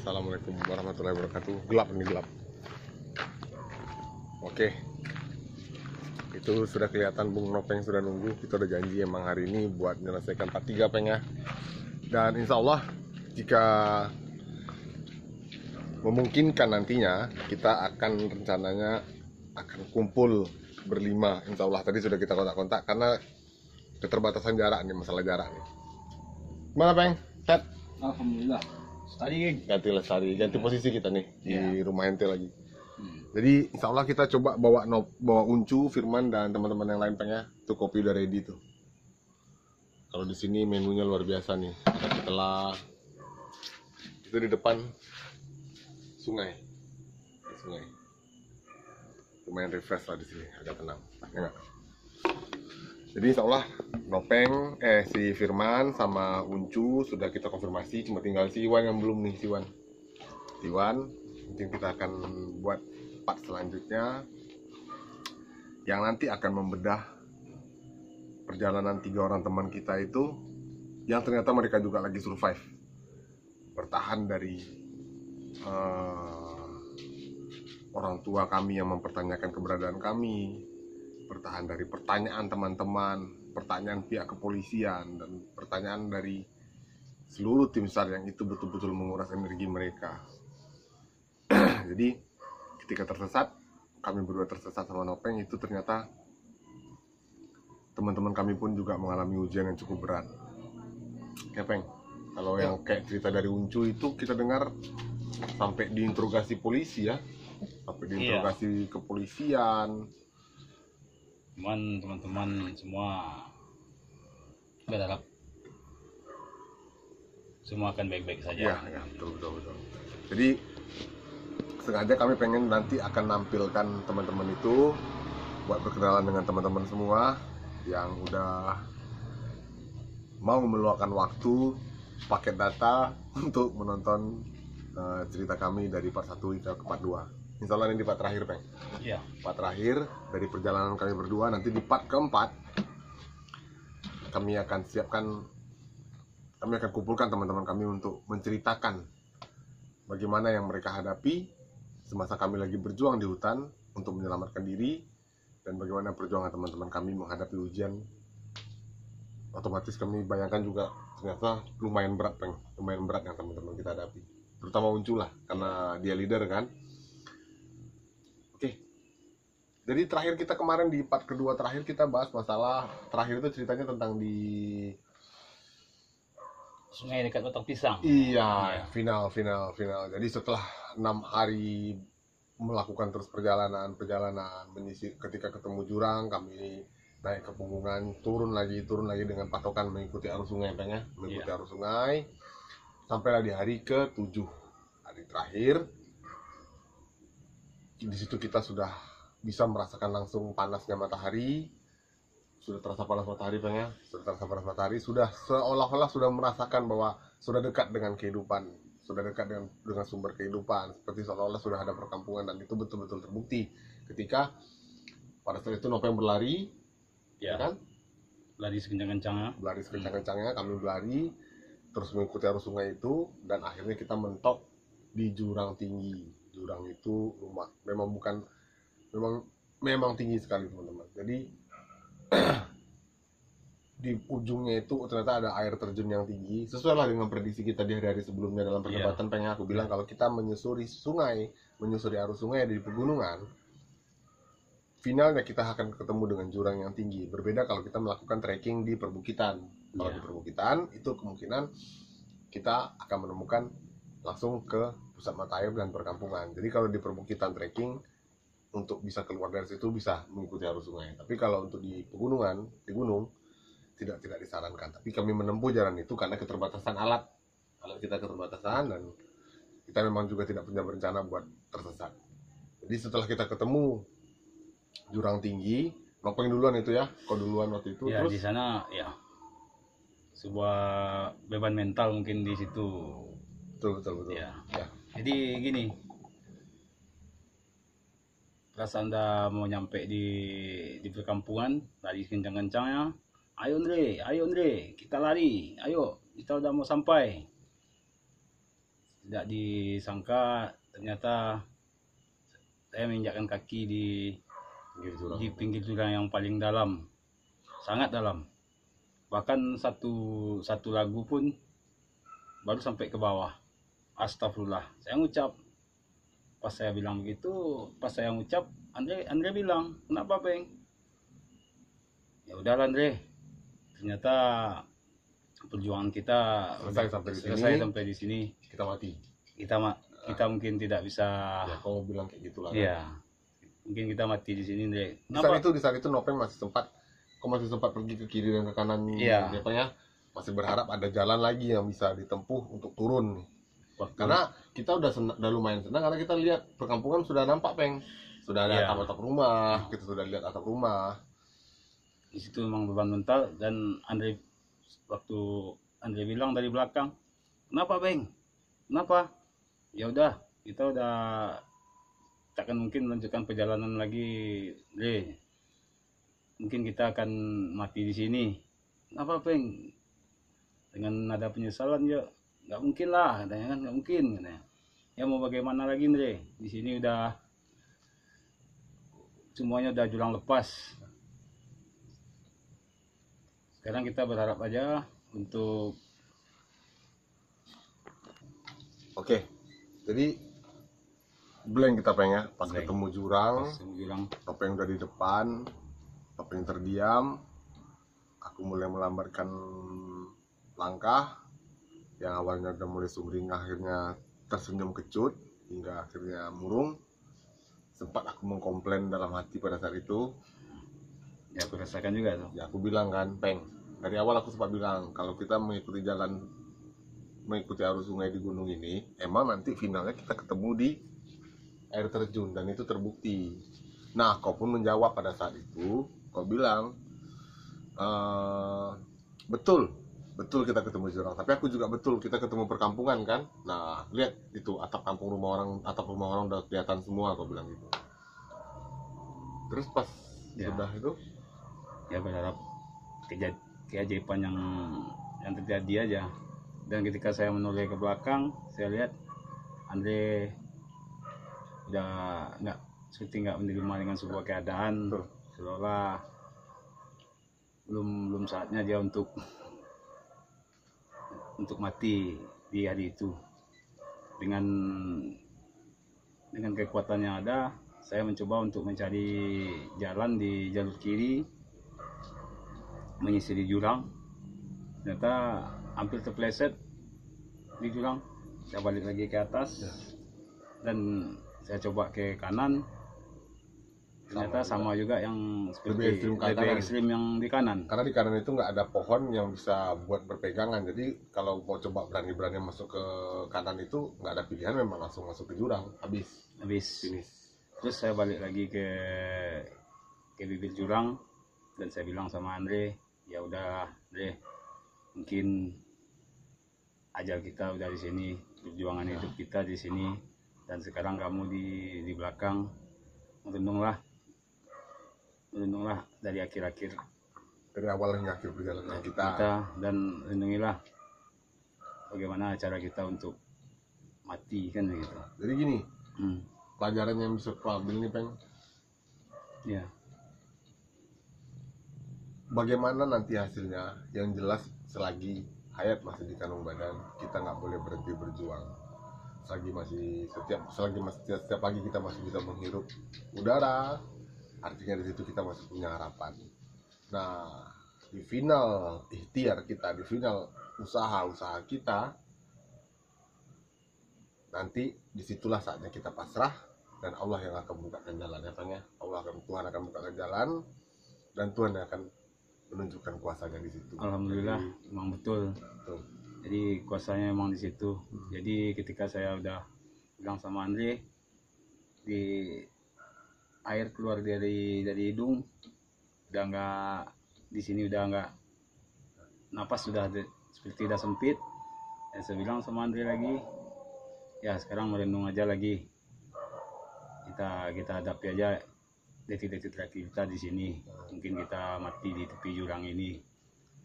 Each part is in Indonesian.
Assalamualaikum warahmatullahi wabarakatuh. Gelap ini, gelap. Oke, itu sudah kelihatan Bung Nopeng sudah nunggu. Kita udah janji emang hari ini buat menyelesaikan part 3 Peng ya. Dan insya Allah jika memungkinkan nantinya kita akan rencananya akan kumpul berlima. Insya Allah tadi sudah kita kontak-kontak karena keterbatasan jarak nih, masalah jarak nih. Gimana Peng? Set? Alhamdulillah. Ganti Lestari, ganti posisi kita nih di rumah ente lagi. Jadi insya Allah kita coba bawa Uncu, Firman dan teman-teman yang lain Peng ya. Tuh kopi udah ready tuh. Kalau di sini menunya luar biasa nih. Ada ketelak. Itu di depan sungai. Sungai. Lumayan refresh lah di sini, agak tenang. Ya enggak? Jadi insya Allah Nopeng, si Firman sama Uncu sudah kita konfirmasi, cuma tinggal si Iwan yang belum nih, si Iwan. Mungkin kita akan buat part selanjutnya yang nanti akan membedah perjalanan 3 orang teman kita itu yang ternyata mereka juga lagi survive, bertahan dari orang tua kami yang mempertanyakan keberadaan kami, bertahan dari pertanyaan teman-teman, pertanyaan pihak kepolisian, dan pertanyaan dari seluruh tim SAR yang itu betul-betul menguras energi mereka. Jadi ketika tersesat, kami berdua tersesat sama Nopeng, itu ternyata teman-teman kami pun juga mengalami ujian yang cukup berat. Ya Peng, kalau yang kayak cerita dari Uncu itu kita dengar sampai diinterogasi polisi ya, sampai diinterogasi kepolisian. Cuman teman-teman semua berharap semua akan baik-baik saja. Ya, betul. Jadi sengaja kami pengen nanti akan nampilkan teman-teman itu buat berkenalan dengan teman-teman semua yang udah mau meluangkan waktu paket data untuk menonton cerita kami dari part 1 hingga ke part 2. Insya Allah ini di part terakhir Peng. Iya. Part terakhir dari perjalanan kami berdua. Nanti di part keempat kami akan kumpulkan teman-teman kami untuk menceritakan bagaimana yang mereka hadapi semasa kami lagi berjuang di hutan untuk menyelamatkan diri, dan bagaimana perjuangan teman-teman kami menghadapi ujian. Otomatis kami bayangkan juga ternyata lumayan berat Peng, lumayan berat yang teman-teman kita hadapi, terutama Uncu lah karena dia leader kan. Oke, jadi terakhir kita kemarin di part kedua terakhir kita bahas masalah terakhir itu ceritanya tentang di Sungai dekat Batang Pisang. Iya, final. Jadi setelah 6 hari melakukan terus perjalanan menyisir, ketika ketemu jurang kami naik ke punggungan, turun lagi dengan patokan mengikuti arus sungai Peng ya, mengikuti arus sungai sampailah di hari ke-7, hari terakhir. Di situ kita sudah bisa merasakan langsung panasnya matahari, sudah terasa panas matahari Peng ya, sudah seolah-olah sudah merasakan bahwa sudah dekat dengan kehidupan, sudah dekat dengan sumber kehidupan, seperti seolah-olah sudah ada perkampungan. Dan itu betul-betul terbukti ketika pada saat itu Nopeng berlari, ya kan? Lari sekencang-kencangnya kami berlari terus mengikuti arus sungai itu, dan akhirnya kita mentok di jurang tinggi. Jurang itu memang tinggi sekali teman-teman. Jadi di ujungnya itu ternyata ada air terjun yang tinggi, sesuai lah dengan prediksi kita di hari-hari sebelumnya dalam perdebatan Peng. Aku bilang kalau kita menyusuri arus sungai di pegunungan, finalnya kita akan ketemu dengan jurang yang tinggi. Berbeda kalau kita melakukan trekking di perbukitan. Kalau di perbukitan itu kemungkinan kita akan menemukan langsung ke pusat mata air dan perkampungan. Jadi kalau di perbukitan trekking, untuk bisa keluar dari situ bisa mengikuti arus sungai. Tapi kalau untuk di pegunungan, di gunung, tidak disarankan. Tapi kami menempuh jalan itu karena keterbatasan alat kita keterbatasan, dan kita memang juga tidak punya berencana buat tersesat. Jadi setelah kita ketemu jurang tinggi, Nopeng duluan itu ya, kau duluan waktu itu. Ya, terus di sana ya sebuah beban mental mungkin di situ. Betul. Ya. Jadi gini, pas Anda mau nyampe di perkampungan, lari kencang-kencangnya, ayo Andre, kita lari, ayo, kita udah mau sampai. tidak disangka ternyata saya menginjakkan kaki di pinggir jurang yang paling dalam, sangat dalam. Bahkan satu lagu pun baru sampai ke bawah. Astagfirullah. Saya ngucap. Pas saya bilang begitu, pas saya ngucap, Andre bilang, "Kenapa, Bang?" Ya udahlah, Andre. Ternyata perjuangan kita selesai sampai di sini. Kita mati. Kita mungkin tidak bisa. Ya, kau bilang kayak gitulah. Iya. Mungkin kita mati di sini, Andre. Di saat itu Nopen masih sempat pergi ke kiri dan ke kanan. Iya. Masih berharap ada jalan lagi yang bisa ditempuh untuk turun. Karena kita udah lumayan senang karena kita lihat perkampungan sudah nampak, Peng. Sudah ada atap rumah, kita sudah lihat atap rumah. Di situ memang beban mental. Dan waktu Andre bilang dari belakang, "Kenapa, Bang? Kenapa?" Ya udah, kita udah takkan mungkin melanjutkan perjalanan lagi, Andre. Mungkin kita akan mati di sini. "Kenapa, Bang?" Dengan nada penyesalan, ya nggak mungkin lah, katanya kan, nggak mungkin, katanya. Ya mau bagaimana lagi, Andre? Di sini udah semuanya udah jurang lepas. Sekarang kita berharap aja untuk Oke. Jadi blank kita, Peng, ya. Pas blank. ketemu jurang, Topeng udah di depan, Topeng terdiam. Aku mulai melambatkan langkah. Yang awalnya udah mulai sumringah akhirnya tersenyum kecut hingga akhirnya murung. Sempat aku mengkomplain dalam hati pada saat itu. Ya aku rasakan juga tuh. Ya aku bilang kan, Peng, dari awal aku sempat bilang kalau kita mengikuti arus sungai di gunung ini, emang nanti finalnya kita ketemu di air terjun, dan itu terbukti. Nah, kau pun menjawab pada saat itu, kau bilang betul kita ketemu jurang, tapi aku juga betul kita ketemu perkampungan kan. Nah, lihat itu atap rumah orang udah kelihatan semua, kau bilang gitu. Terus pas sudah itu, ya berharap keajaiban yang terjadi aja. Dan ketika saya menoleh ke belakang, saya lihat Andre udah seperti nggak menerima dengan sebuah keadaan, seolah belum saatnya dia untuk mati di hari itu. Dengan kekuatan yang ada, saya mencoba untuk mencari jalan di jalur kiri, menyisiri jurang. Ternyata hampir terpleset di jurang. Saya balik lagi ke atas dan saya coba ke kanan. Ternyata sama juga yang seperti lebih ekstrim yang di kanan. Karena di kanan itu nggak ada pohon yang bisa buat berpegangan. Jadi kalau mau coba berani-berani masuk ke kanan itu nggak ada pilihan, memang langsung masuk ke jurang. Habis. Finish. Terus saya balik lagi ke bibir jurang dan saya bilang sama Andre, ya udah, Andre, mungkin ajal kita udah di sini, perjuangan hidup kita di sini, dan sekarang kamu di belakang. Lindunglah dari awal hingga akhir perjalanan kita, dan lindungilah bagaimana cara kita untuk mati, kan begitu. Jadi gini, pelajaran yang bisa aku ambil nih, Peng, ya, bagaimana nanti hasilnya, yang jelas selagi hayat masih di kandung badan, kita nggak boleh berhenti berjuang. Setiap pagi kita masih bisa menghirup udara, artinya di situ kita masih punya harapan. Nah, di final ikhtiar kita, di final usaha kita, nanti disitulah saatnya kita pasrah dan Allah yang akan membukakan jalan, ya, Bang, ya. Tuhan akan membukakan jalan dan Tuhan yang akan menunjukkan kuasanya di situ. Alhamdulillah, memang betul. Jadi kuasanya memang di situ. Jadi ketika saya udah bilang sama Andre, di air keluar dari hidung, udah nggak, di sini udah nggak, napas sudah seperti udah sempit. Dan saya bilang sama Andre lagi, ya sekarang merenung aja lagi, kita hadapi aja detik-detik terakhir kita di sini. Mungkin kita mati di tepi jurang ini.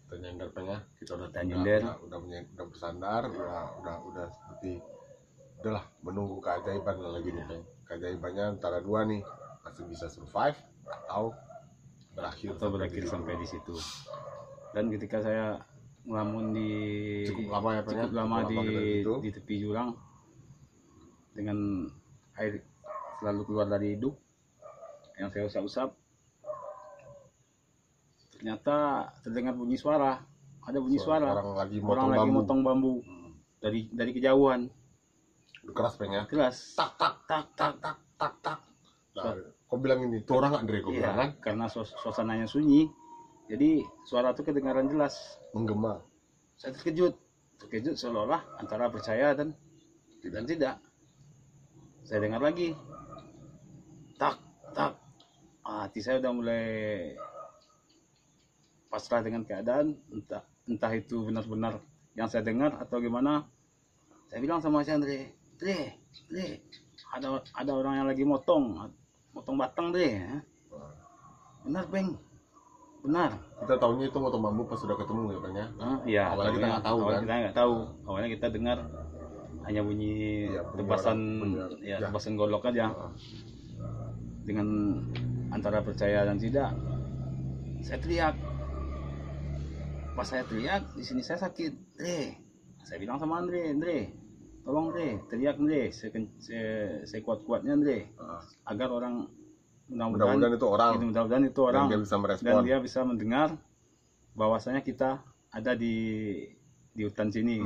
Ternyender, Peng, ya. Kita udah ternyender, udah bersandar, udah seperti udahlah menunggu keajaiban lagi nih Peng. Keajaibannya antara dua nih, masih bisa survive atau berakhir sampai di situ. Dan ketika saya ngelamun di cukup lama ya Peng, cukup lama kita gitu. di tepi jurang dengan air selalu keluar dari hidung yang saya usap-usap, ternyata terdengar bunyi suara. Ada bunyi suara orang lagi motong bambu dari kejauhan. Keras Peng ya, Keras, tak tak tak tak tak tak tak. Nah, kau bilang ini tuh orang nggak Andre, kau bilang kan? Karena suasananya sunyi, jadi suara itu kedengaran jelas, menggema. saya terkejut seolah-olah antara percaya dan tidak. Saya dengar lagi, tak tak. Hati saya udah mulai pasrah dengan keadaan, entah itu benar-benar yang saya dengar atau gimana. Saya bilang sama si Andre, Dre, ada orang yang lagi motong batang Dre. Benar Peng, benar. Kita tahunya itu motong bambu pas sudah ketemu ya Peng ya. Iya. Awalnya kita nggak tahu kan. Kita nggak tahu. Awalnya kita dengar hanya bunyi tebasan, tebasan golok aja. Dengan antara percaya dan tidak, saya teriak. Pas saya teriak, di sini saya sakit, Dre. Saya bilang sama Andre, tolong Andre, teriak Andre, saya kuat-kuatnya Andre, agar orang mudah-mudahan itu orang dan dia bisa merespon, dan dia bisa mendengar bahwasanya kita ada di hutan sini.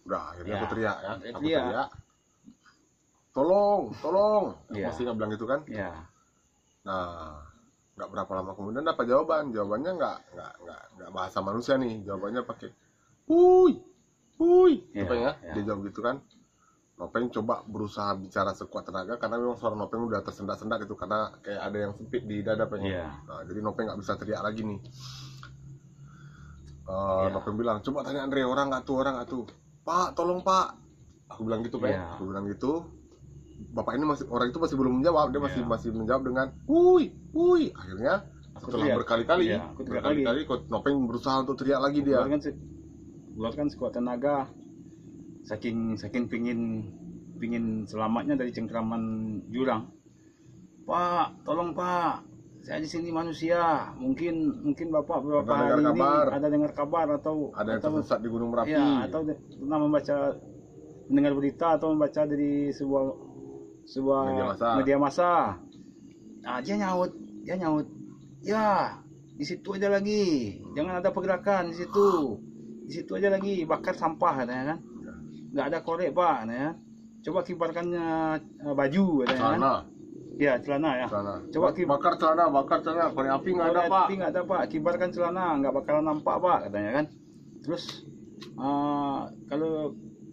Udah akhirnya aku teriak ya, aku teriak, tolong, pasti nggak bilang gitu kan? Ya. Nah, nggak berapa lama kemudian dapat jawabannya nggak bahasa manusia nih, jawabannya pakai wuih ya. Dia jawab gitu kan. Nopeng coba berusaha bicara sekuat tenaga karena memang suara Nopeng udah tersendak-sendak gitu karena kayak ada yang sempit di dada pengen. Nah, jadi Nopeng nggak bisa teriak lagi nih. Nopeng bilang, coba tanya Andre, orang nggak tuh, Pak, tolong Pak. Aku bilang gitu Peng, aku bilang gitu. Bapak ini orang itu masih belum menjawab, dia masih menjawab dengan wuih. Akhirnya setelah berkali-kali Nopeng berusaha untuk teriak lagi dia. Keluarkan sekuat tenaga, saking pingin selamatnya dari cengkraman jurang. Pak, tolong Pak, saya di sini manusia, mungkin Bapak beberapa hari ini ada dengar kabar atau ada yang tersesat di Gunung Merapi, atau pernah mendengar berita atau membaca dari sebuah media massa. Nah, dia nyaut, ya di situ aja lagi, jangan ada pergerakan di situ aja lagi, bakar sampah katanya kan, nggak ada korek Pak, katanya. Coba kibarkan baju katanya kan, celana ya, coba bakar celana, korek api nggak ada Pak, kibarkan celana, nggak bakalan nampak Pak, katanya kan. Terus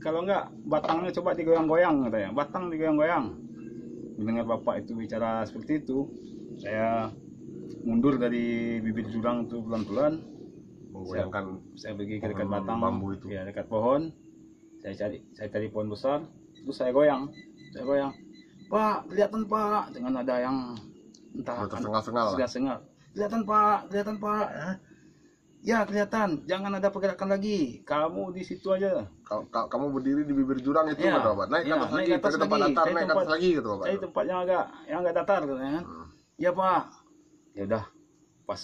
kalau nggak batangnya coba digoyang-goyang, katanya, batang digoyang-goyang. Mendengar Bapak itu bicara seperti itu, saya mundur dari bibir jurang itu pelan-pelan. Saya pergi ke dekat batang bambu itu, dekat pohon. Saya cari pohon besar, terus saya goyang. Pak, kelihatan Pak, dengan ada yang entah tersengal. Kelihatan Pak. Ya kelihatan, jangan ada pergerakan lagi. Kamu di situ aja. Kamu berdiri di bibir jurang itu, kata Bapak. Naik ke atas lagi, kata Bapak. Saya tempatnya agak datar, katanya. Ya Pak. Ya udah, pas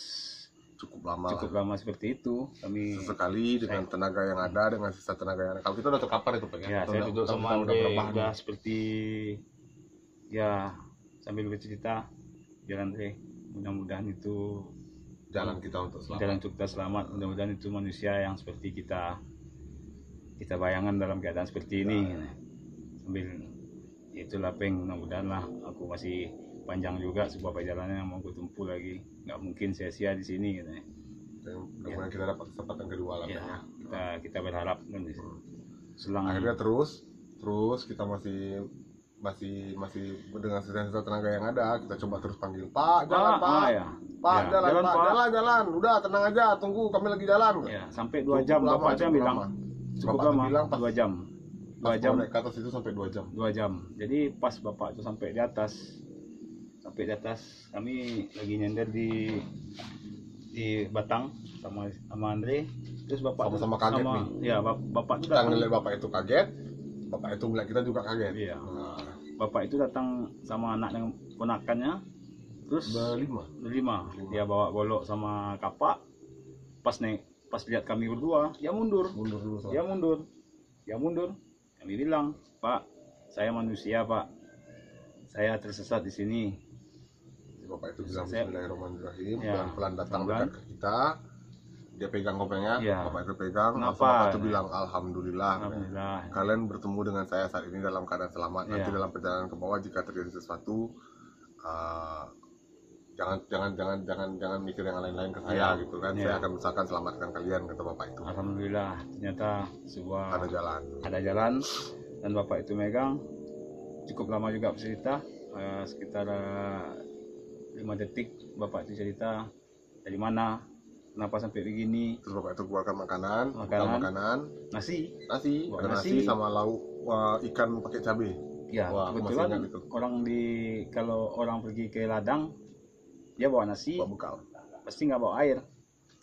cukup lama seperti itu kami sesekali dengan tenaga yang ada, dengan sisa tenaga yang ada. Kalau kita udah terkapar itu pengen. Ya, saya duduk sama Andre udah seperti sambil bercerita, jalan Andre, mudah-mudahan itu jalan kita selamat, mudah-mudahan itu manusia yang seperti kita bayangkan dalam keadaan seperti ini. Sambil itulah Peng, mudah-mudahan lah, aku masih panjang juga sebuah perjalanan yang mau gue tempuh lagi, nggak mungkin sia-sia di sini katanya. Mudah-mudahan kita dapat kesempatan kedua lah. Kita berharap kan. Akhirnya terus kita masih dengan sisa tenaga yang ada, kita coba terus panggil, Pak, jalan jalan, udah tenang aja, tunggu, kami lagi jalan. Sampai 2 jam Bapak bilang cukup lama, 2 jam. 2 jam ke atas itu sampai 2 jam. 2 jam. Jadi pas Bapak itu sampai di atas, kami lagi nyender di batang sama Andre. Terus Bapak sama kaget nih. Ya, Bapak itu kita ngeliat Bapak itu kaget. bapak itu melihat kita juga kaget. Iya. Nah, Bapak itu datang sama anak dan ponakannya, terus berlima. Dia bawa golok sama kapak. Pas lihat kami berdua, dia mundur. dulu. Dia mundur. Kami bilang, Pak, saya manusia, Pak. Saya tersesat di sini. Bapak itu bilang Saya- Bismillahirrahmanirrahim, Ya. pelan-pelan datang Pelan-pelan. dekat ke kita. Dia pegang kopengnya, Ya. bapak itu pegang, langsung Kenapa? bapak itu bilang Alhamdulillah. Alhamdulillah. Kalian bertemu dengan saya saat ini dalam keadaan selamat. Nanti Ya. dalam perjalanan ke bawah jika terjadi sesuatu, jangan mikir yang lain-lain ke saya Ya. gitu kan. Ya. Saya akan usahakan selamatkan kalian, kata bapak itu. Alhamdulillah, ternyata Ada jalan. ada jalan dan bapak itu megang. Cukup lama juga bercerita, sekitar 5 detik. Bapak itu cerita dari mana, kenapa sampai begini. Terus bapak itu keluarkan makanan, Nasi, nasi, Bawa ada nasi. nasi sama lauk ikan pakai cabai. ya Wah, aku masih kebetulan ingat itu. kalau orang pergi ke ladang, dia bawa nasi, Buat bekal. pasti nggak bawa air,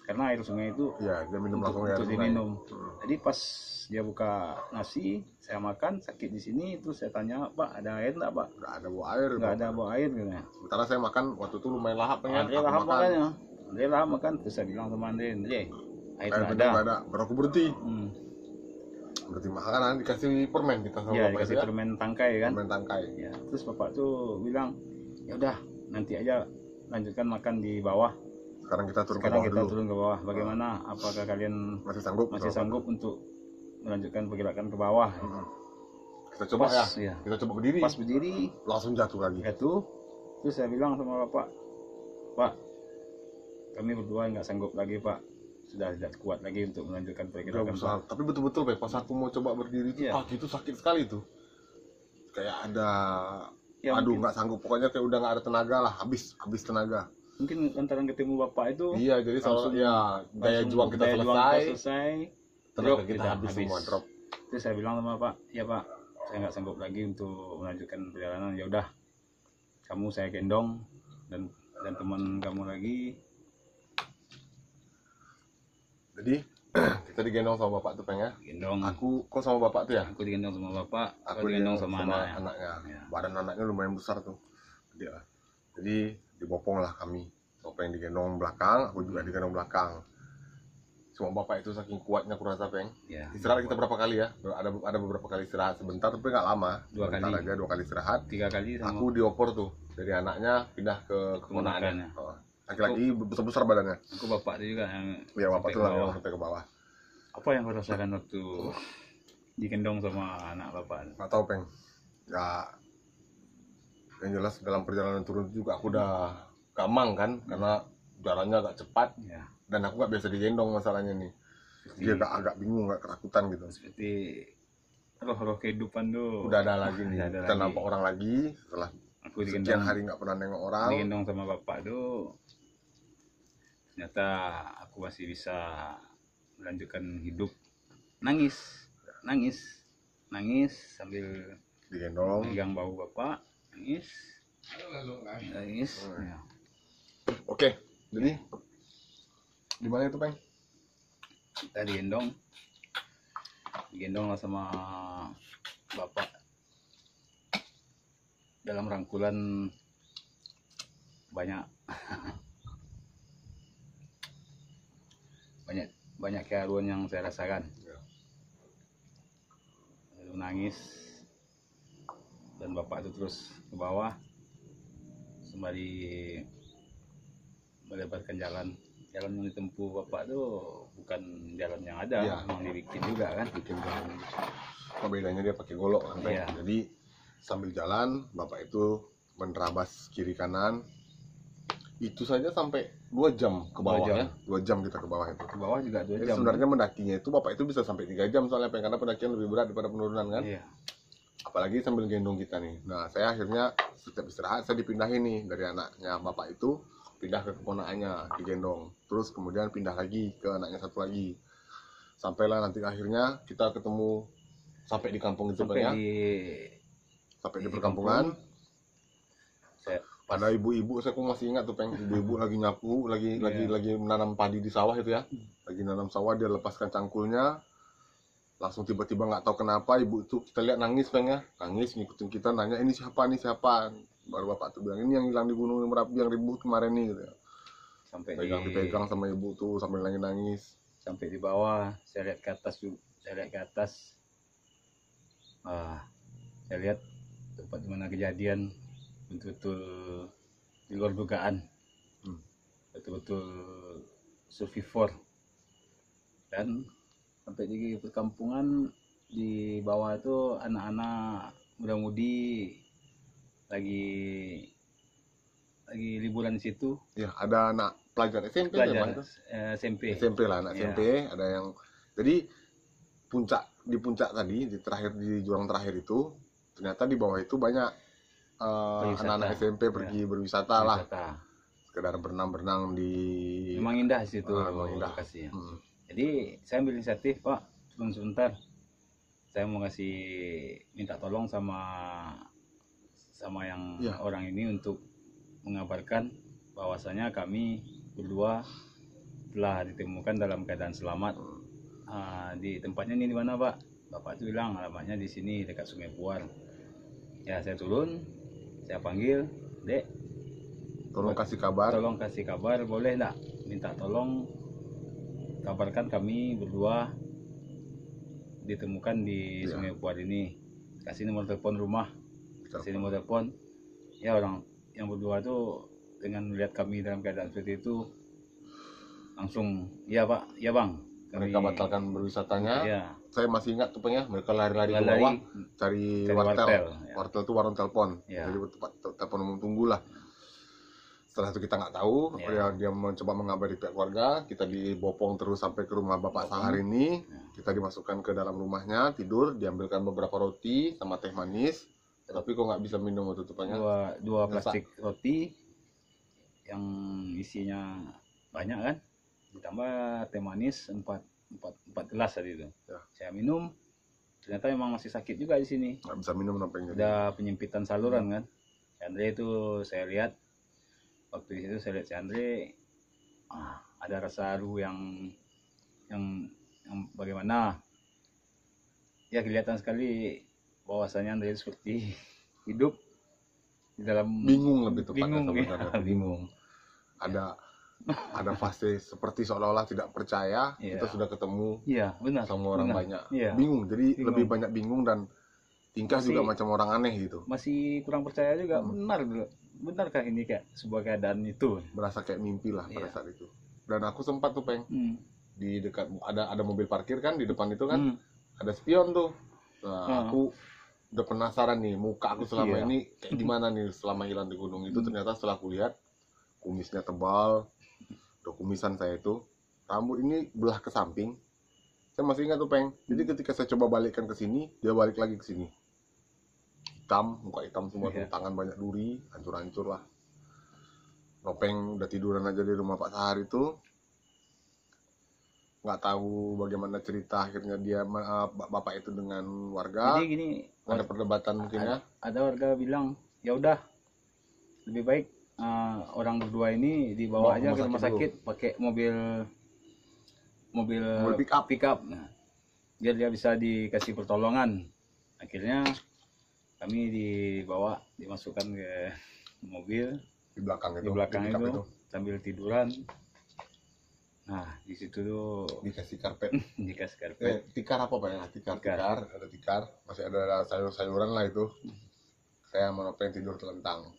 karena air sungai itu Ya, dia minum langsung ya. untuk diminum. Jadi pas dia buka nasi, saya makan, sakit di sini, terus saya tanya, Pak, ada air nggak, Pak? Nggak ada bawa air. Nggak ada bawa air, katanya. Sementara saya makan waktu itu lumayan lahap kan. Andre lahap makanya. Andre lahap makan, terus saya bilang sama Andre, air Air nggak bener ada. nggak ada. Baru aku berhenti. Berhenti makanan, dikasih permen kita sama Ya, bapak dikasih itu ya. permen tangkai kan. Permen tangkai. Ya, terus bapak tuh bilang, ya udah, nanti aja lanjutkan makan di bawah. Sekarang kita turun Sekarang ke bawah kita dulu. turun ke bawah. Bagaimana? Apakah kalian Masih sanggup? masih Bapak? sanggup untuk melanjutkan pergerakan ke bawah? Kita coba Pas, ya. ya. Kita coba berdiri. Pas berdiri, Langsung jatuh lagi. itu, terus saya bilang sama bapak, Pak, kami berdua nggak sanggup lagi, Pak. Sudah tidak kuat lagi untuk melanjutkan Udah pergerakan, besar. Pak. Tapi betul-betul Pak, pas aku mau coba berdiri itu, Iya. kaki itu sakit sekali tuh. Kayak ada, Ya, aduh mungkin- nggak sanggup. Pokoknya kayak udah nggak ada tenaga lah, habis tenaga. Mungkin lantaran ketemu bapak itu, Iya, jadi langsung- soalnya ya daya langsung juang kita daya juang selesai, selesai, tenaga drop, kita habis semua drop. Terus saya bilang sama Pak, ya Pak, saya nggak sanggup lagi untuk melanjutkan perjalanan. Ya udah, kamu saya gendong dan teman kamu lagi. Jadi kita digendong sama bapak tuh pengen. Gendong. Aku kok sama bapak tuh ya? Aku digendong sama bapak, Aku digendong sama anaknya. anaknya. Ya. Badan anaknya lumayan besar tuh. Jadi dibopong lah kami. Bapak yang digendong belakang, aku juga digendong belakang. Cuma bapak itu saking kuatnya aku rasa peng. Ya. Istirahat kita berapa kali ya? Ada beberapa kali istirahat sebentar, tapi nggak lama. 2 Sebentar kali. aja 2 kali istirahat. 3 kali sama Aku dioper tuh dari anaknya pindah ke keponakannya. keponakannya. Oh. Laki-laki besar badannya. Aku bapak itu juga yang Ya bapak sampai tuh ke lah bawah. yang sampai ke bawah. Apa yang kau rasakan waktu digendong sama anak bapak? Nggak tahu peng. Ya yang jelas dalam perjalanan turun juga aku udah gamang kan karena jalannya agak cepat Ya. dan aku nggak biasa digendong masalahnya nih. Dia agak bingung, agak ketakutan gitu. Seperti roh-roh kehidupan tuh. Udah ada lagi nih. Udah ada Kita lagi. nampak orang lagi setelah Aku sekian digendong hari nggak pernah nengok orang. digendong sama bapak tuh, ternyata aku masih bisa melanjutkan hidup. Nangis sambil Digendong. megang bau bapak, nangis. Ya. Oke, jadi di mana itu peng? Kita digendong lah sama bapak dalam rangkulan banyak banyak keharuan yang saya rasakan. Ya. Lalu nangis dan bapak itu terus ke bawah sembari melebarkan jalan yang ditempuh bapak tuh bukan jalan yang ada, Iya. yang dibikin juga kan. Bikin jalan. Apa bedanya dia pakai golok kan peng? Iya. Jadi sambil jalan bapak itu menerabas kiri kanan. Itu saja sampai 2 jam ke bawah 2 jam. ya. 2 jam kita ke bawah itu. Ke bawah juga 2 Jadi jam. sebenarnya mendakinya itu bapak itu bisa sampai 3 jam soalnya peng, karena pendakian lebih berat daripada penurunan kan. Iya. Apalagi sambil gendong kita nih. Nah saya akhirnya setiap istirahat saya dipindahin nih dari anaknya bapak itu pindah ke keponakannya digendong, terus kemudian pindah lagi ke anaknya satu lagi, sampailah nanti akhirnya kita ketemu sampai di kampung itu Sampai Peng, ya. di Sampai di perkampungan. saya Ada ibu-ibu, saya kok masih ingat tuh peng, ibu-ibu lagi nyapu, lagi menanam padi di sawah itu ya, lagi nanam sawah, dia lepaskan cangkulnya, langsung tiba-tiba nggak tahu kenapa ibu itu kita lihat nangis pengen nangis ngikutin kita nanya ini siapa, baru bapak tuh bilang ini yang hilang di Gunung Merapi yang ribut kemarin nih gitu ya. Sampai Dipegang sama ibu tuh sambil nangis. Sampai di bawah saya lihat ke atas juga, saya lihat tempat dimana kejadian betul-betul di luar dugaan, betul-betul survivor. Dan sampai di perkampungan di bawah itu anak-anak muda-mudi lagi liburan di situ. Ya, ada anak pelajar SMP SMP lah, anak SMP, ada yang jadi di puncak tadi di jurang terakhir itu ternyata di bawah itu banyak anak-anak SMP pergi berwisata lah, sekedar berenang di memang indah di situ. Memang indah. Lokasinya. Jadi saya ambil inisiatif, Pak, sebentar saya mau minta tolong sama yang orang ini untuk mengabarkan bahwasanya kami berdua telah ditemukan dalam keadaan selamat. Di tempatnya ini di mana, Pak? Bapak itu bilang alamatnya di sini dekat Sungai Puar. Ya, saya turun, saya panggil, Dek, tolong kasih kabar, boleh enggak minta tolong kabarkan kami berdua ditemukan di Sungai Puar ini, kasih nomor telepon rumah, kasih nomor telepon. Ya, orang yang berdua itu dengan melihat kami dalam keadaan seperti itu langsung ya Pak, ya Bang, mereka batalkan berwisatanya. Ya. Saya masih ingat tuh pengen mereka lari-lari ke bawah cari wartel itu warung telepon, jadi tempat telepon umum tunggu lah. Setelah itu kita nggak tahu, dia mencoba mengabari pihak keluarga, kita dibopong terus sampai ke rumah Bapak Sahar ini. Kita dimasukkan ke dalam rumahnya, tidur, diambilkan beberapa roti sama teh manis, tapi kok nggak bisa minum waktu itu Pak. Dua plastik roti yang isinya banyak kan, ditambah teh manis 4 gelas tadi itu. Saya minum, ternyata memang masih sakit juga di sini. Nggak bisa minum sampai ada penyempitan saluran kan. Andre itu saya lihat waktu itu si Andre ada rasa haru yang bagaimana ya, kelihatan sekali bahwasanya Andre seperti hidup di dalam bingung lebih tepatnya sebenarnya. Bingung. Ada fase seperti seolah-olah tidak percaya kita sudah ketemu sama orang banyak. Bingung, jadi lebih banyak bingung dan tingkah juga macam orang aneh gitu. Masih kurang percaya juga. Benarkah ini kayak sebuah keadaan itu? Berasa kayak mimpi lah pada saat itu. Dan aku sempat tuh di dekat ada mobil parkir kan di depan itu kan ada spion tuh. Nah, aku udah penasaran nih muka aku selama ini kayak gimana nih selama hilang di gunung itu. Ternyata setelah aku lihat kumisnya tebal, kumisan saya itu, rambut ini belah ke samping. Saya masih ingat tuh Jadi ketika saya coba balikkan ke sini, dia balik lagi ke sini. Hitam, muka hitam semua tuh, tangan banyak duri, hancur-hancur lah. Nopeng udah tiduran aja di rumah Pak Sahar itu. Nggak tahu bagaimana cerita akhirnya dia bapak itu dengan warga. Jadi gini, ada perdebatan mungkin ya. Ada warga bilang, ya udah lebih baik orang berdua ini dibawa aja ke rumah sakit pakai mobil pick up. Nah, biar dia bisa dikasih pertolongan. Akhirnya kami dimasukkan ke mobil di belakang itu sambil tiduran. Nah, di situ tuh dikasih karpet. Tikar apa Pak ya? Tikar, ada tikar, masih ada sayur-sayuran lah itu. Saya menopeng tidur telentang.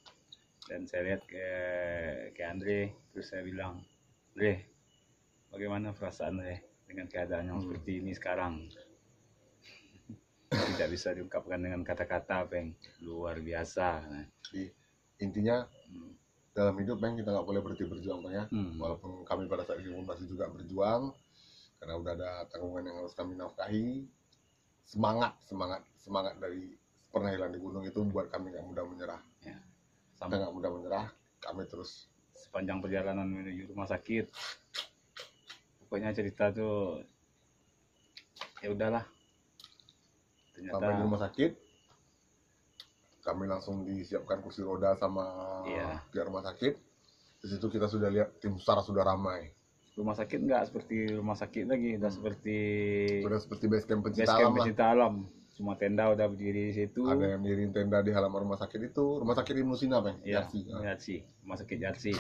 Dan saya lihat ke Andre, terus saya bilang, Andre, bagaimana perasaan Andre dengan keadaan yang seperti ini sekarang? Tidak bisa diungkapkan dengan kata-kata, Peng. Luar biasa. Nah. Jadi, intinya dalam hidup kita nggak boleh berhenti berjuang Bang ya. Walaupun kami pada saat itu masih juga berjuang karena udah ada tanggungan yang harus kami nafkahi. Semangat dari pernah hilang di gunung itu buat kami nggak mudah menyerah. Sampai nggak mudah menyerah, kami terus sepanjang perjalanan menuju rumah sakit. Pokoknya cerita tuh ya udahlah. Ternyata sampai di rumah sakit kami langsung disiapkan kursi roda sama pihak rumah sakit. Di situ kita sudah lihat tim SAR sudah ramai. rumah sakit enggak seperti rumah sakit lagi, udah seperti base camp base pencinta camp alam lah. pecinta alam. Semua tenda udah berdiri di situ. Ada yang diriin tenda di halaman rumah sakit itu, rumah sakit Ibnu Sina, Bang. Ya, Yarsi, rumah sakit Yarsi.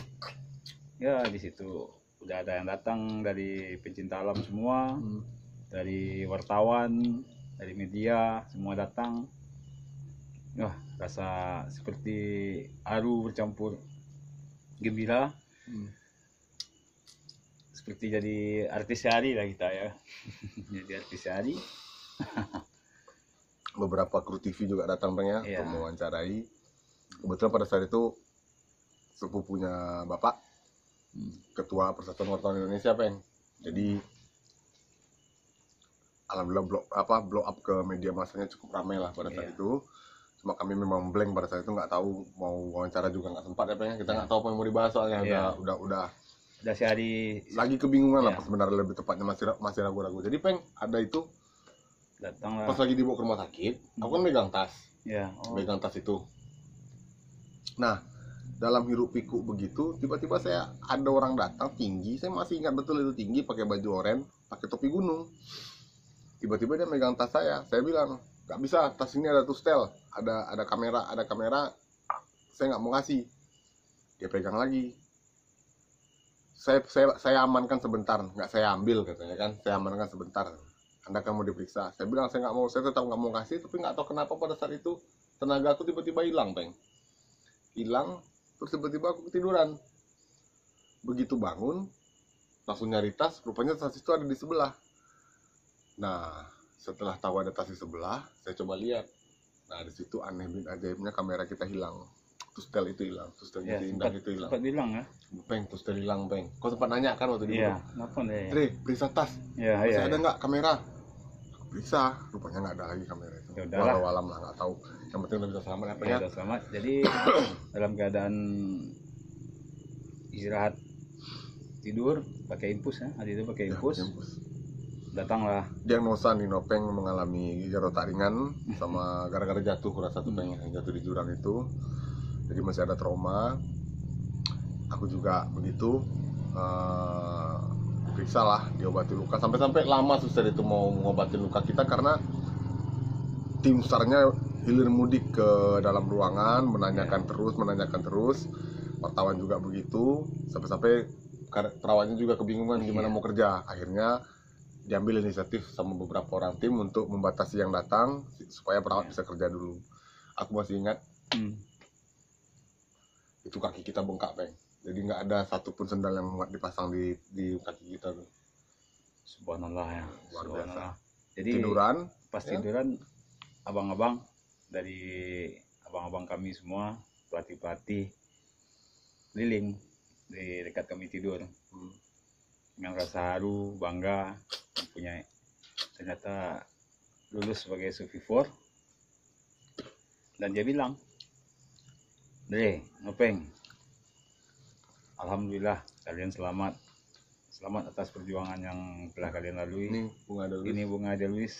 Ya, di situ udah ada yang datang dari pencinta alam semua, dari wartawan, dari media, semua datang. Wah, rasa seperti haru bercampur gembira. Seperti jadi artis sehari lah kita ya. Jadi artis sehari. Beberapa kru TV juga datang, Bang, ya, Iya. untuk mewawancarai. Kebetulan pada saat itu sepupunya Bapak, Ketua Persatuan Wartawan Indonesia, Bang. Jadi alhamdulillah blow up ke media masanya cukup ramai lah pada saat itu. Cuma kami memang blank pada saat itu, nggak tahu mau wawancara juga nggak sempat ya, Bang. Kita nggak tahu apa yang mau dibahas soalnya. Udah sehari lagi kebingungan lah, sebenarnya lebih tepatnya masih ragu-ragu. Jadi, Peng, ada itu datang lah. pas lagi dibawa ke rumah sakit, aku kan megang tas. Ya, Megang tas itu. Nah, dalam hiruk pikuk begitu, tiba-tiba saya ada orang datang tinggi, saya masih ingat betul itu tinggi, pakai baju oranye, pakai topi gunung. Tiba-tiba dia megang tas saya bilang, nggak bisa, tas ini ada tustel, ada kamera, saya nggak mau ngasih. Dia pegang lagi. Saya amankan sebentar, nggak saya ambil katanya kan, saya amankan sebentar. Anda kan mau diperiksa. Saya bilang saya nggak mau, saya tetap nggak mau kasih, tapi nggak tahu kenapa pada saat itu tenaga aku tiba-tiba hilang, Peng. Hilang, terus tiba-tiba aku ketiduran. Begitu bangun, langsung nyari tas, rupanya tas itu ada di sebelah. Nah, setelah tahu ada tas di sebelah, saya coba lihat. Nah, di situ aneh bin ajaibnya kamera kita hilang. Tustel itu hilang, tustel ya, indah itu hilang. Sempat bilang ya. Peng, tustel hilang, Peng. Kau sempat nanya kan waktu di Iya, kenapa nih? Dre, periksa tas. Iya, Masih ada nggak kamera? Periksa, rupanya nggak ada lagi kamera itu. Ya udahlah. Walau alam lah, nggak tahu. Yang penting udah bisa selamat apa Ya, ya? udah selamat. Jadi dalam keadaan istirahat tidur pakai infus ya, hari itu pakai infus. Datanglah Diagnosa nih Nopeng mengalami gejala otak ringan sama gara-gara jatuh kurasa tuh, Peng, yang jatuh di jurang itu. Jadi masih ada trauma. Aku juga begitu. Diperiksa lah, diobati luka. Sampai-sampai lama suster itu mau mengobati luka kita karena tim SAR-nya hilir mudik ke dalam ruangan, menanyakan terus. Wartawan juga begitu. Sampai-sampai perawatnya juga kebingungan gimana mau kerja. Akhirnya diambil inisiatif sama beberapa orang tim untuk membatasi yang datang supaya perawat bisa kerja dulu. Aku masih ingat itu kaki kita bengkak, Peng. Jadi nggak ada satupun sendal yang muat dipasang di kaki kita tuh. Subhanallah ya. Luar biasa. Jadi Tiduran, pas tiduran abang-abang dari abang-abang kami semua, pelatih-pelatih keliling di dekat kami tidur. Dengan rasa haru, bangga mempunyai ternyata lulus sebagai Sufi4. Dan dia bilang, Dre, Nopeng, alhamdulillah kalian selamat atas perjuangan yang telah kalian lalui. ini Bunga Deluis.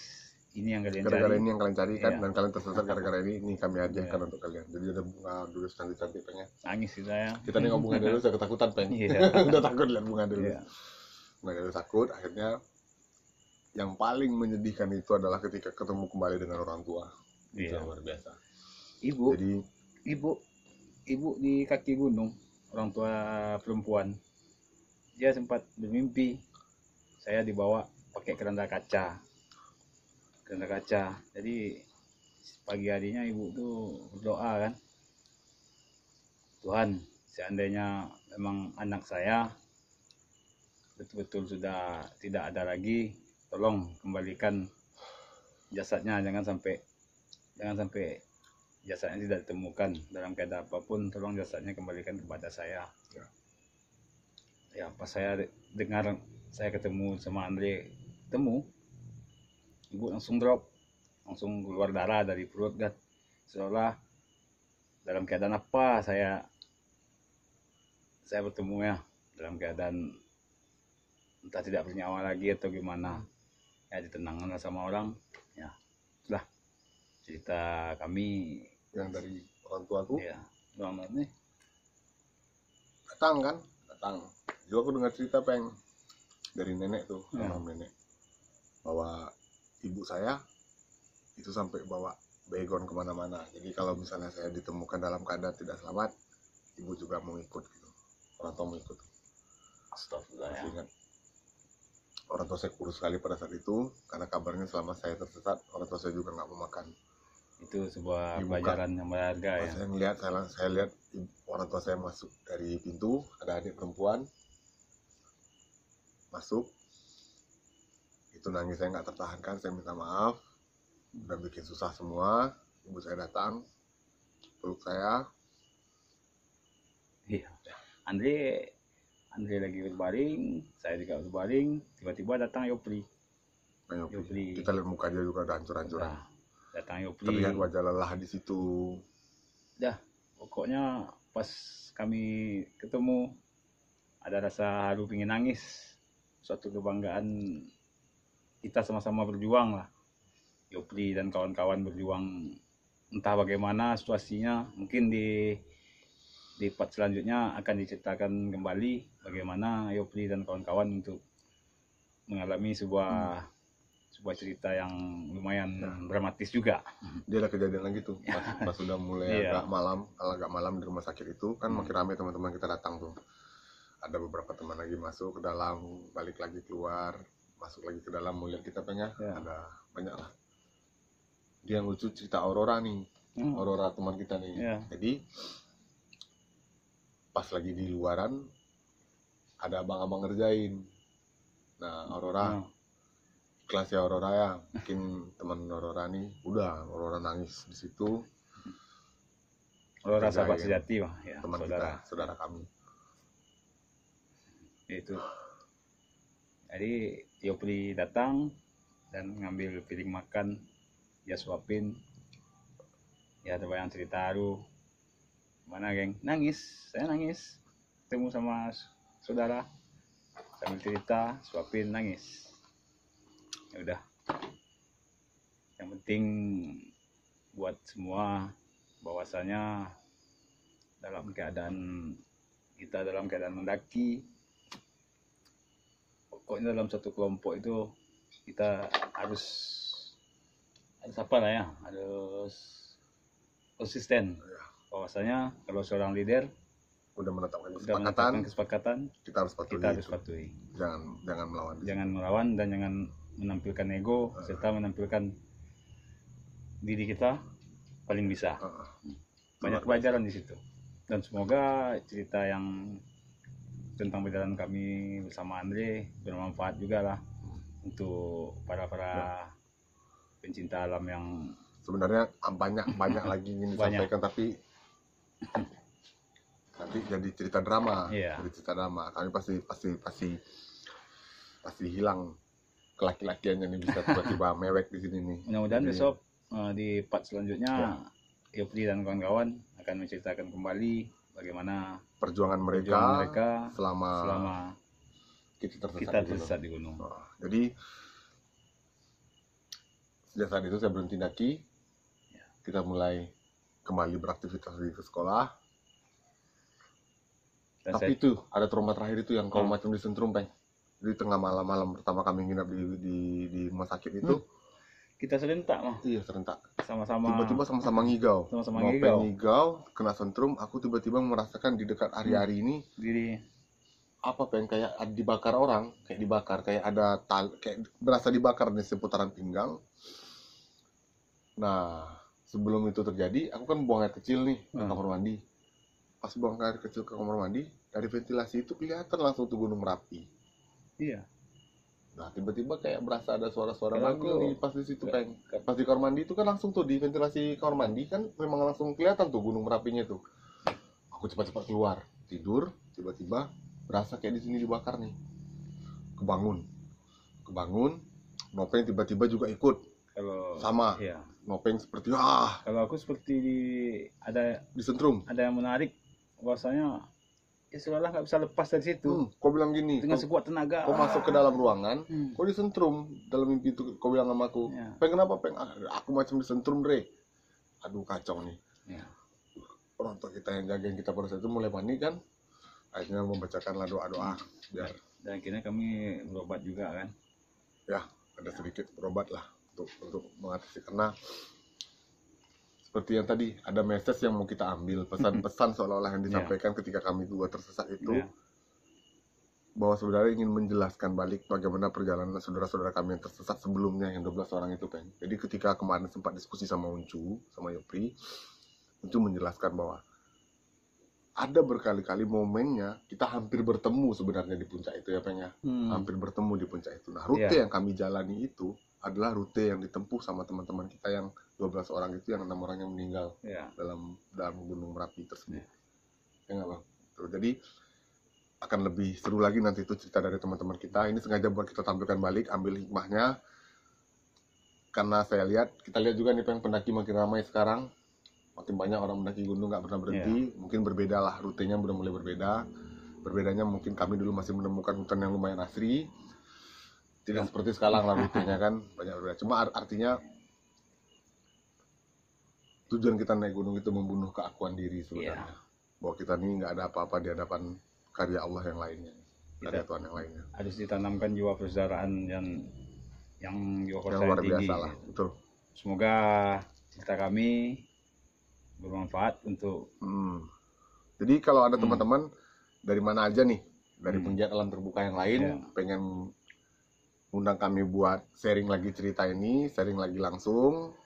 Ini yang kalian Gara-gara cari. ini yang kalian cari kan, Iya. dan kalian tersesat gara-gara ini kami hadiahkan untuk kalian. Jadi ada Bunga Deluis cantik-cantik, Peng, ya. Nangis sih saya. Kita nengok Bunga Deluis udah ketakutan, Peng. Iya. Udah takut lihat Bunga Deluis. Iya. Bunga Deluis takut. Akhirnya yang paling menyedihkan itu adalah ketika ketemu kembali dengan orang tua. Itu Iya. luar biasa. Jadi Jadi ibu di kaki gunung, orang tua perempuan, dia sempat bermimpi saya dibawa pakai keranda kaca. Jadi pagi harinya ibu tuh berdoa kan, Tuhan, seandainya memang anak saya betul-betul sudah tidak ada lagi, tolong kembalikan jasadnya, jangan sampai jasadnya tidak ditemukan dalam keadaan apapun, tolong jasadnya kembalikan kepada saya. Ya, pas saya dengar saya ketemu sama Andre, ibu langsung drop, langsung keluar darah dari perut kan, seolah dalam keadaan apa saya bertemu ya, dalam keadaan entah tidak bernyawa lagi atau gimana. Ya, ditenangkan sama orang. Ya, itulah cerita kami yang dari orang tuaku ya. Selamat nih. datang. Juga aku dengar cerita, Peng. dari nenek tuh, almarhum nenek, bahwa ibu saya itu sampai bawa baygon kemana-mana. Jadi kalau misalnya saya ditemukan dalam keadaan tidak selamat, ibu juga mau ikut gitu, orang tua mau ikut. Astagfirullah ya. Masih ingat orang tua saya kurus sekali pada saat itu, karena kabarnya selama saya tersesat orang tua saya juga nggak mau makan. Itu sebuah Dibuka. pelajaran yang berharga ya. Saya melihat, saya lihat orang tua saya masuk dari pintu, ada adik perempuan masuk, itu nangis, saya nggak tertahankan, saya minta maaf, udah bikin susah semua. Ibu saya datang, peluk saya. Iya. Andre lagi berbaring, saya juga berbaring, tiba-tiba datang Yopri. Yopri. Kita lihat muka dia juga udah hancur-hancuran. Nah, datang Yopri. Terlihat wajah lelah di situ. Pokoknya pas kami ketemu ada rasa haru pingin nangis, suatu kebanggaan kita sama-sama berjuang lah. Yopri dan kawan-kawan berjuang, entah bagaimana situasinya, mungkin di part selanjutnya akan diceritakan kembali bagaimana Yopri dan kawan-kawan untuk mengalami sebuah cerita yang lumayan dramatis juga. Dia ada kejadian lagi tuh pas sudah mulai agak malam di rumah sakit itu kan makin ramai teman-teman kita datang tuh. Ada beberapa teman lagi masuk ke dalam, balik lagi keluar, masuk lagi ke dalam, melihat kita pengen ada banyak lah. Dia yang lucu cerita Aurora nih, Aurora teman kita nih. Jadi pas lagi di luaran ada abang-abang ngerjain. Nah Aurora kelas ya Aurora ya, mungkin teman Aurora nih udah Aurora nangis di situ. Aurora sahabat sejati lah ya, teman saudara kami. Itu. Jadi Yopri datang dan ngambil piring makan, dia suapin. Ya ada yang cerita haru. Mana geng? Nangis, saya nangis. Ketemu sama saudara, sambil cerita, suapin, nangis. Ya udah. Yang penting buat semua bahwasanya dalam keadaan mendaki, pokoknya dalam satu kelompok itu kita harus apa lah ya, harus konsisten. Bahwasanya kalau seorang leader udah menetapkan kesepakatan, kita harus patuhi. Jangan melawan dan jangan menampilkan ego serta menampilkan diri kita paling bisa. Banyak pelajaran di situ. Dan semoga cerita yang tentang perjalanan kami bersama Andre bermanfaat juga lah untuk para pencinta alam yang sebenarnya banyak lagi ingin disampaikan tapi jadi cerita drama. Jadi cerita drama. Kami pasti hilang kelaki-lakiannya nih, bisa tiba-tiba mewek di sini nih. Mudah-mudahan besok di part selanjutnya Yopri dan kawan-kawan akan menceritakan kembali bagaimana perjuangan mereka selama kita tersesat di gunung. Jadi sejak saat itu saya berhenti daki. Kita mulai kembali beraktivitas di sekolah. Dan tapi itu ada trauma terakhir itu yang kau macam di Sentrum, Peng. Di tengah malam pertama kami nginap di rumah sakit itu. Kita serentak mah. Iya, serentak. Sama-sama. Tiba-tiba sama-sama ngigau. Ngigau, kena sentrum. Aku tiba-tiba merasakan di dekat hari-hari ini. Apa Peng, kayak dibakar orang, kayak ada kayak berasa dibakar di seputaran pinggang. Nah, sebelum itu terjadi, aku kan buang air kecil nih ke kamar mandi. Pas buang air kecil ke kamar mandi, dari ventilasi itu kelihatan langsung tuh Gunung Merapi. Iya. Nah, tiba-tiba kayak berasa ada suara-suara manggil nih pas di situ, Peng. Pas di kamar mandi itu kan langsung tuh di ventilasi kamar mandi kan memang langsung kelihatan tuh Gunung Merapinya tuh. Aku cepat-cepat keluar, tidur, tiba-tiba berasa kayak di sini dibakar nih. Kebangun, Nopeng tiba-tiba juga ikut. Kalau sama. Iya. Nopeng seperti kalau aku seperti ada di Sentrum. Ada yang menarik bahwasanya seolah nggak bisa lepas dari situ. Kau bilang gini, dengan sekuat tenaga. Kau masuk ke dalam ruangan, kau disentrum dalam mimpi itu. Kau bilang sama aku, Peng kenapa Peng? Aku macam disentrum, Dre. Aduh kacau nih. Orang tua kita yang jagain kita pada saat itu mulai panik kan. akhirnya membacakanlah doa-doa biar Dan akhirnya kami berobat juga kan. ya ada sedikit berobat lah untuk mengatasi, karena seperti yang tadi ada message yang mau kita ambil, pesan-pesan seolah-olah yang disampaikan ketika kami dua tersesat itu, bahwa saudara ingin menjelaskan balik bagaimana perjalanan saudara-saudara kami yang tersesat sebelumnya yang 12 orang itu, Peng. Jadi ketika kemarin sempat diskusi sama Uncu, sama Yopri, Uncu menjelaskan bahwa ada berkali-kali momennya kita hampir bertemu sebenarnya di puncak itu ya, Peng ya. Hampir bertemu di puncak itu. Nah, rute yang kami jalani itu adalah rute yang ditempuh sama teman-teman kita yang 12 orang itu, yang 6 orang yang meninggal dalam Gunung Merapi tersebut. Ya nggak, Bang? Jadi akan lebih seru lagi nanti itu cerita dari teman-teman kita. Ini sengaja buat kita tampilkan balik, ambil hikmahnya. Karena kita lihat juga nih, Peng, pendaki makin ramai sekarang. Makin banyak orang mendaki gunung nggak pernah berhenti. Mungkin berbeda lah, rutenya udah mulai berbeda. Berbedanya mungkin kami dulu masih menemukan hutan yang lumayan asri. Tidak seperti sekarang lah rutenya kan, banyak berbeda. Cuma artinya tujuan kita naik gunung itu membunuh keakuan diri sebenarnya. Bahwa kita ini nggak ada apa-apa di hadapan karya Allah yang lainnya, karya Tuhan yang lainnya. Harus ditanamkan jiwa persaudaraan yang luar biasa lah, betul. Semoga cerita kami bermanfaat untuk. Jadi kalau ada teman-teman dari mana aja nih, dari penggiat alam terbuka yang lain, pengen undang kami buat sharing lagi cerita ini, sharing lagi langsung.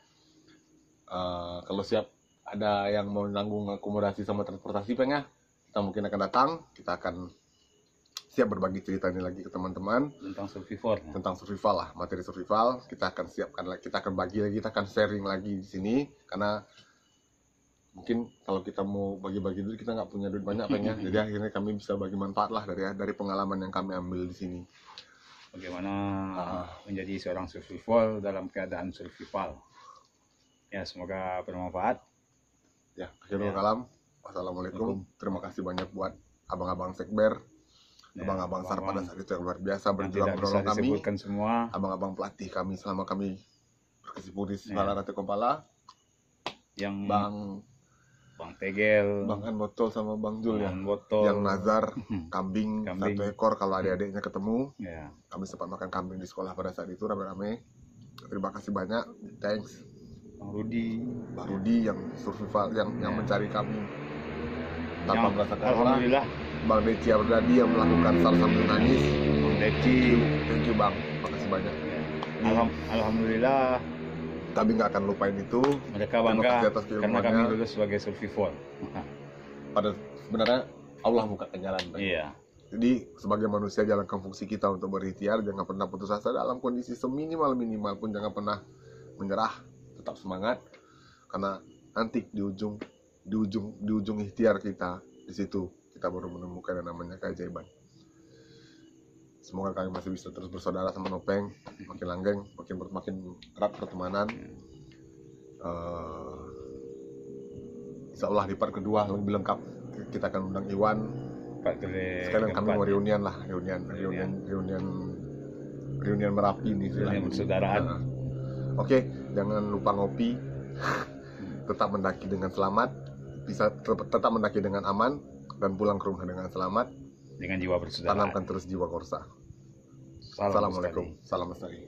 Kalau siap ada yang mau nanggung akomodasi sama transportasi, Peng ya, kita mungkin akan datang, kita akan siap berbagi cerita ini lagi ke teman-teman tentang survival. Tentang survival lah, materi survival. Kita akan siapkan lagi, kita akan bagi lagi, kita akan sharing lagi di sini, karena mungkin kalau kita mau bagi-bagi duit kita nggak punya duit banyak, Peng ya. Jadi akhirnya kami bisa bagi manfaat lah dari pengalaman yang kami ambil di sini. Bagaimana menjadi seorang survival dalam keadaan survival. Ya, semoga bermanfaat. Ya, akhirul kalam. Wassalamualaikum. Terima kasih banyak buat abang-abang Sekber, abang-abang SAR pada saat itu yang luar biasa berjuang menolong kami. Semua abang-abang pelatih kami selama kami berkecimpung di Sekolah Ratu Kompala. Yang Bang Tegel, Bang An Botol sama Bang Jul ya. Botol. Yang Nazar, kambing 1 ekor kalau adik-adiknya ketemu. Kami sempat makan kambing di sekolah pada saat itu rame-rame. Terima kasih banyak. Thanks. Bang Rudi yang survival, yang mencari kami tanpa merasa kalah. Alhamdulillah. Bang Deci Abdadi yang melakukan SAR sambil nangis. Bang Deci, thank you Bang, makasih banyak. Alhamdulillah. Kami nggak akan lupain itu. Mereka bangga karena kami lulus sebagai survival. Pada sebenarnya Allah bukakan jalan. Iya. Jadi sebagai manusia jalankan fungsi kita untuk berikhtiar, jangan pernah putus asa dalam kondisi seminimal-minimal pun, jangan pernah menyerah, tetap semangat, karena nanti di ujung ikhtiar kita, di situ kita baru menemukan yang namanya keajaiban. Semoga kami masih bisa terus bersaudara sama Nopeng, makin langgeng, makin erat pertemanan. Insya Allah di part kedua lebih lengkap, kita akan undang Iwan. Sekalian kami mau reunian Merapi nih, reunian persaudaraan. Oke, jangan lupa ngopi, tetap mendaki dengan selamat, bisa tetap mendaki dengan aman, dan pulang ke rumah dengan selamat. Dengan jiwa persaudaraan. Tanamkan terus jiwa korsa. Assalamualaikum. Salam lestari.